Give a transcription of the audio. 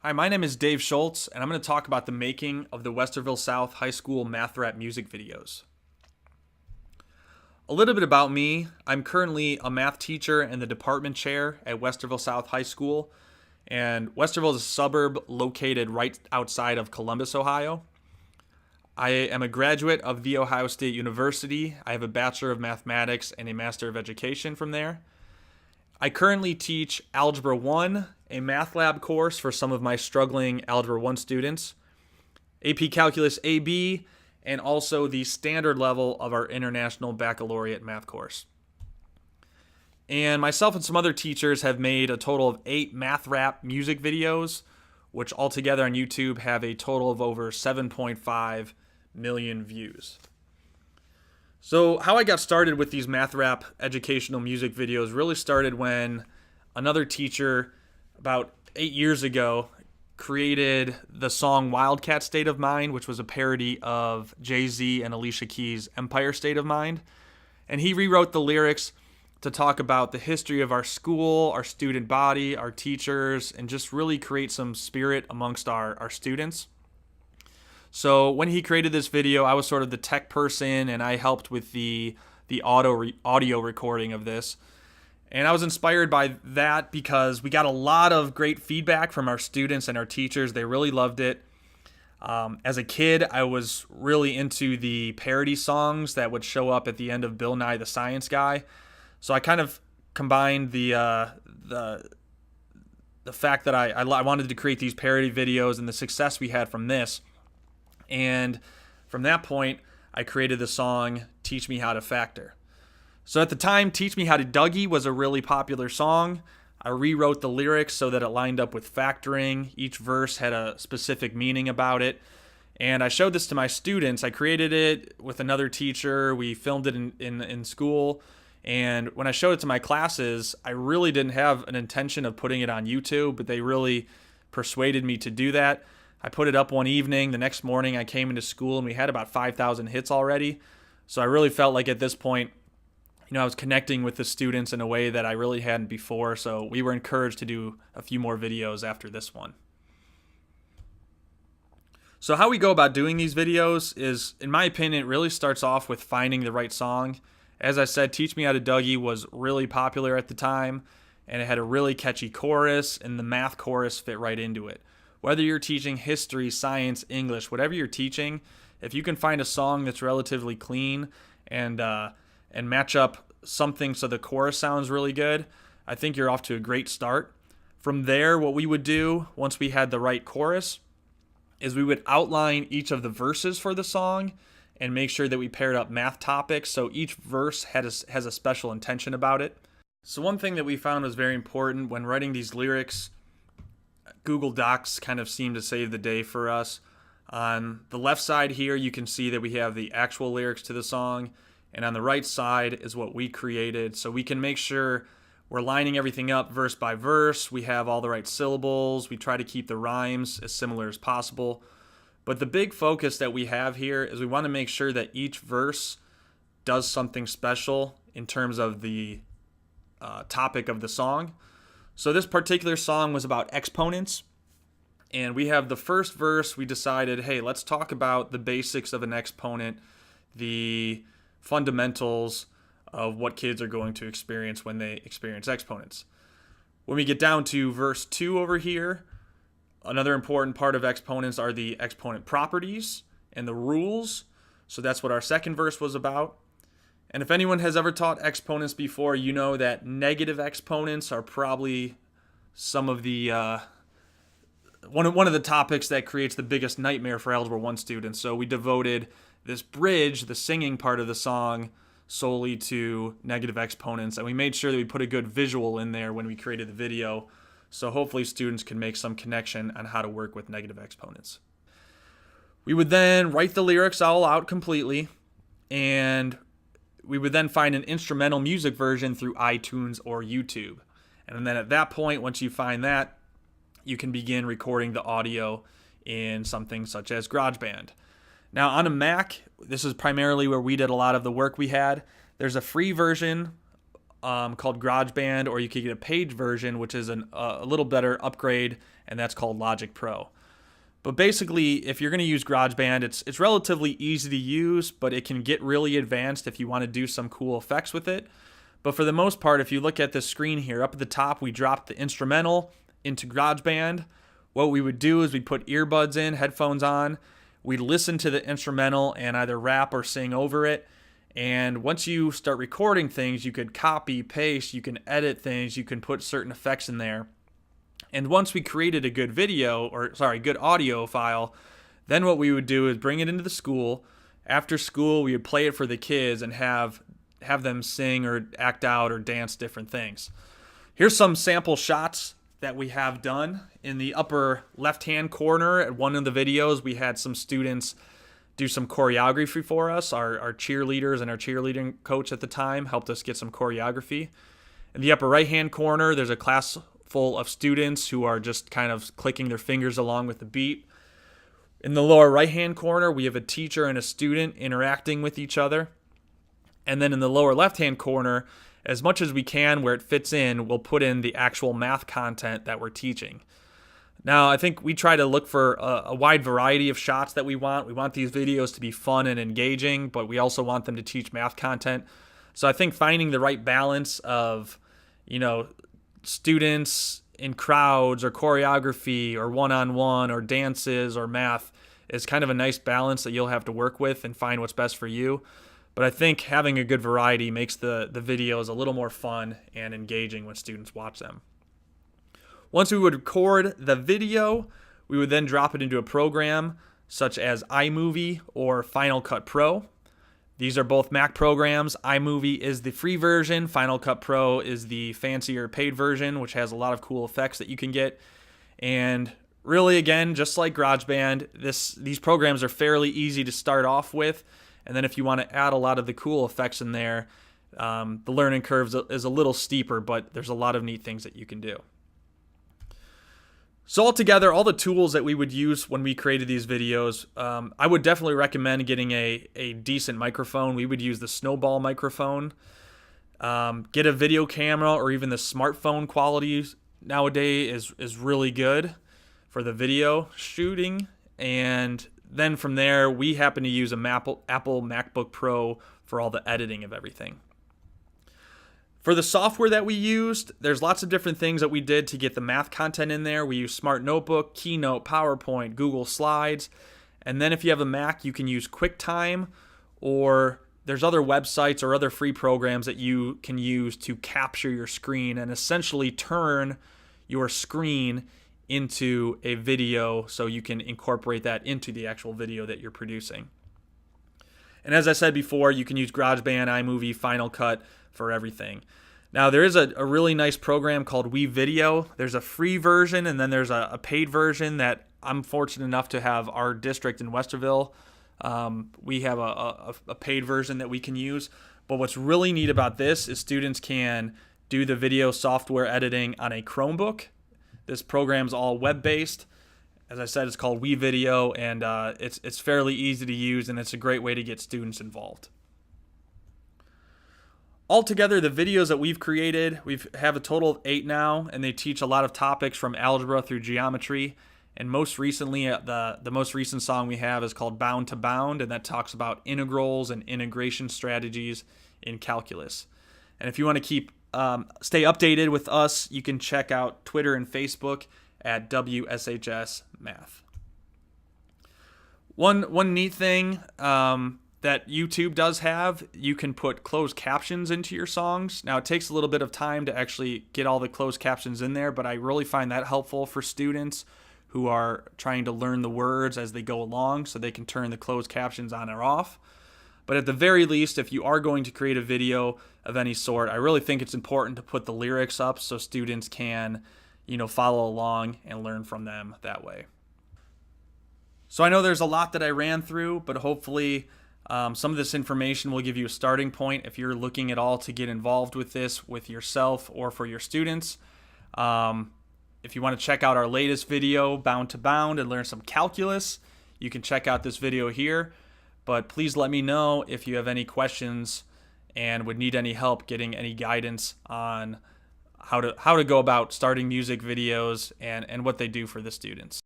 Hi, my name is Dave Schultz, and I'm going to talk about the making of the Westerville South High School math rap music videos. A little bit about me. I'm currently a math teacher and the department chair at Westerville South High School, and Westerville is a suburb located right outside of Columbus, Ohio. I am a graduate of The Ohio State University. I have a Bachelor of Mathematics and a Master of Education from there. I currently teach Algebra 1, a math lab course for some of my struggling Algebra 1 students, AP Calculus AB, and also the standard level of our International Baccalaureate math course. And myself and some other teachers have made a total of 8 math rap music videos, which altogether on YouTube have a total of over 7.5 million views. So how I got started with these math rap educational music videos really started when another teacher about 8 years ago created the song Wildcat State of Mind, which was a parody of Jay-Z and Alicia Keys' Empire State of Mind. And he rewrote the lyrics to talk about the history of our school, our student body, our teachers, and just really create some spirit amongst our students. So when he created this video, I was sort of the tech person, and I helped with the audio recording of this. And I was inspired by that because we got a lot of great feedback from our students and our teachers. They really loved it. As a kid, I was really into the parody songs that would show up at the end of Bill Nye the Science Guy. So I kind of combined the fact that I wanted to create these parody videos and the success we had from this. And from that point, I created the song Teach Me How to Factor. So at the time, Teach Me How to Dougie was a really popular song. I rewrote the lyrics so that it lined up with factoring. Each verse had a specific meaning about it. And I showed this to my students. I created it with another teacher. We filmed it in school. And when I showed it to my classes, I really didn't have an intention of putting it on YouTube, but they really persuaded me to do that. I put it up one evening. The next morning I came into school and we had about 5,000 hits already. So I really felt like at this point, I was connecting with the students in a way that I really hadn't before. So we were encouraged to do a few more videos after this one. So how we go about doing these videos is, in my opinion, it really starts off with finding the right song. As I said, Teach Me How to Dougie was really popular at the time, and it had a really catchy chorus, and the math chorus fit right into it. Whether you're teaching history, science, English, whatever you're teaching, if you can find a song that's relatively clean and match up something so the chorus sounds really good, I think you're off to a great start. From there, what we would do once we had the right chorus is we would outline each of the verses for the song and make sure that we paired up math topics so each verse has a special intention about it. So one thing that we found was very important when writing these lyrics, Google Docs kind of seemed to save the day for us. On the left side here, you can see that we have the actual lyrics to the song, and on the right side is what we created. So we can make sure we're lining everything up verse by verse. We have all the right syllables. We try to keep the rhymes as similar as possible. But the big focus that we have here is we want to make sure that each verse does something special in terms of the topic of the song. So this particular song was about exponents, and we have the first verse. We decided, hey, let's talk about the basics of an exponent, the fundamentals of what kids are going to experience when they experience exponents. When we get down to verse 2 over here, another important part of exponents are the exponent properties and the rules. So that's what our second verse was about. And if anyone has ever taught exponents before, you know that negative exponents are probably some of the one of the topics that creates the biggest nightmare for Algebra 1 students. So we devoted this bridge, the singing part of the song, solely to negative exponents, and we made sure that we put a good visual in there when we created the video, so hopefully students can make some connection on how to work with negative exponents. We would then write the lyrics all out completely, and we would then find an instrumental music version through iTunes or YouTube. And then at that point, once you find that, you can begin recording the audio in something such as GarageBand. Now on a Mac, this is primarily where we did a lot of the work we had. There's a free version called GarageBand, or you could get a paid version, which is a little better upgrade, and that's called Logic Pro. But basically, if you're going to use GarageBand, it's relatively easy to use, but it can get really advanced if you want to do some cool effects with it. But for the most part, if you look at this screen here, up at the top, we dropped the instrumental into GarageBand. What we would do is we'd put earbuds in, headphones on. We'd listen to the instrumental and either rap or sing over it. And once you start recording things, you could copy, paste, you can edit things, you can put certain effects in there. And once we created a good good audio file, then what we would do is bring it into the school. After school, we would play it for the kids and have them sing or act out or dance different things. Here's some sample shots that we have done. In the upper left-hand corner at one of the videos, we had some students do some choreography for us. Our cheerleaders and our cheerleading coach at the time helped us get some choreography. In the upper right-hand corner, there's a class full of students who are just kind of clicking their fingers along with the beat. In the lower right-hand corner, we have a teacher and a student interacting with each other. And then in the lower left-hand corner, as much as we can where it fits in, we'll put in the actual math content that we're teaching. Now, I think we try to look for a wide variety of shots that we want. We want these videos to be fun and engaging, but we also want them to teach math content. So I think finding the right balance of, students in crowds or choreography or one-on-one or dances or math is kind of a nice balance that you'll have to work with and find what's best for you. But I think having a good variety makes the videos a little more fun and engaging when students watch them. Once we would record the video, we would then drop it into a program such as iMovie or Final Cut Pro. These are both Mac programs. iMovie is the free version. Final Cut Pro is the fancier paid version, which has a lot of cool effects that you can get. And really, again, just like GarageBand, these programs are fairly easy to start off with. And then if you want to add a lot of the cool effects in there, the learning curve is a little steeper, but there's a lot of neat things that you can do. So altogether, all the tools that we would use when we created these videos, I would definitely recommend getting a decent microphone. We would use the Snowball microphone. Get a video camera, or even the smartphone quality nowadays is really good for the video shooting. And then from there, we happen to use Apple MacBook Pro for all the editing of everything. For the software that we used, there's lots of different things that we did to get the math content in there. We use Smart Notebook, Keynote, PowerPoint, Google Slides. And then if you have a Mac, you can use QuickTime, or there's other websites or other free programs that you can use to capture your screen and essentially turn your screen into a video so you can incorporate that into the actual video that you're producing. And as I said before, you can use GarageBand, iMovie, Final Cut for everything. Now, there is a really nice program called WeVideo. There's a free version, and then there's a paid version that I'm fortunate enough to have our district in Westerville. We have a paid version that we can use. But what's really neat about this is students can do the video software editing on a Chromebook. This program's all web-based. As I said, it's called WeVideo, and it's fairly easy to use, and it's a great way to get students involved. Altogether, the videos that we've created, we have a total of 8 now, and they teach a lot of topics from algebra through geometry. And most recently, the most recent song we have is called Bound to Bound, and that talks about integrals and integration strategies in calculus. And if you want to stay updated with us, you can check out Twitter and Facebook at WSHS Math. One neat thing that YouTube does have, you can put closed captions into your songs. Now, it takes a little bit of time to actually get all the closed captions in there, but I really find that helpful for students who are trying to learn the words as they go along so they can turn the closed captions on or off. But at the very least, if you are going to create a video of any sort, I really think it's important to put the lyrics up so students can, follow along and learn from them that way. So I know there's a lot that I ran through, but hopefully some of this information will give you a starting point if you're looking at all to get involved with this with yourself or for your students. If you want to check out our latest video, Bound to Bound, and learn some calculus, you can check out this video here. But please let me know if you have any questions, and would need any help getting any guidance on how to go about starting music videos and what they do for the students.